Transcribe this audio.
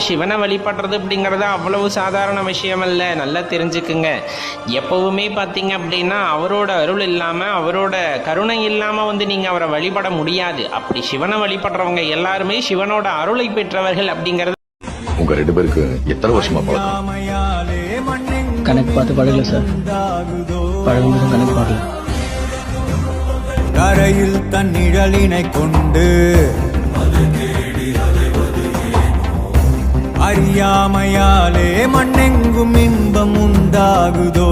சிவனை வழிபடுறது அப்படிங்கிறது அவ்வளவு சாதாரண விஷயம் அல்ல, நல்லா தெரிஞ்சுக்குங்க. எப்பவுமே பார்த்தீங்க அப்படின்னா அவரோட அருள் இல்லாமல், அவரோட கருணை இல்லாமல் நீங்கள் அவரை வழிபட முடியாது. அப்படி சிவனை வழிபடுறவங்க எல்லாருமே சிவனோட அருளை பெற்றவர்கள் அப்படிங்கிறது. உங்க 2 பேருக்கு எத்தனை வருஷமா பழக்கம்? கணக்கு பார்த்து பழகல சார், பழகும் கணக்கு பார்க்கல. கரையில் தன் நிழலினை கொண்டு அறியாமையாலே மண்ணெங்கும் இன்பம் உண்டாகுதோ.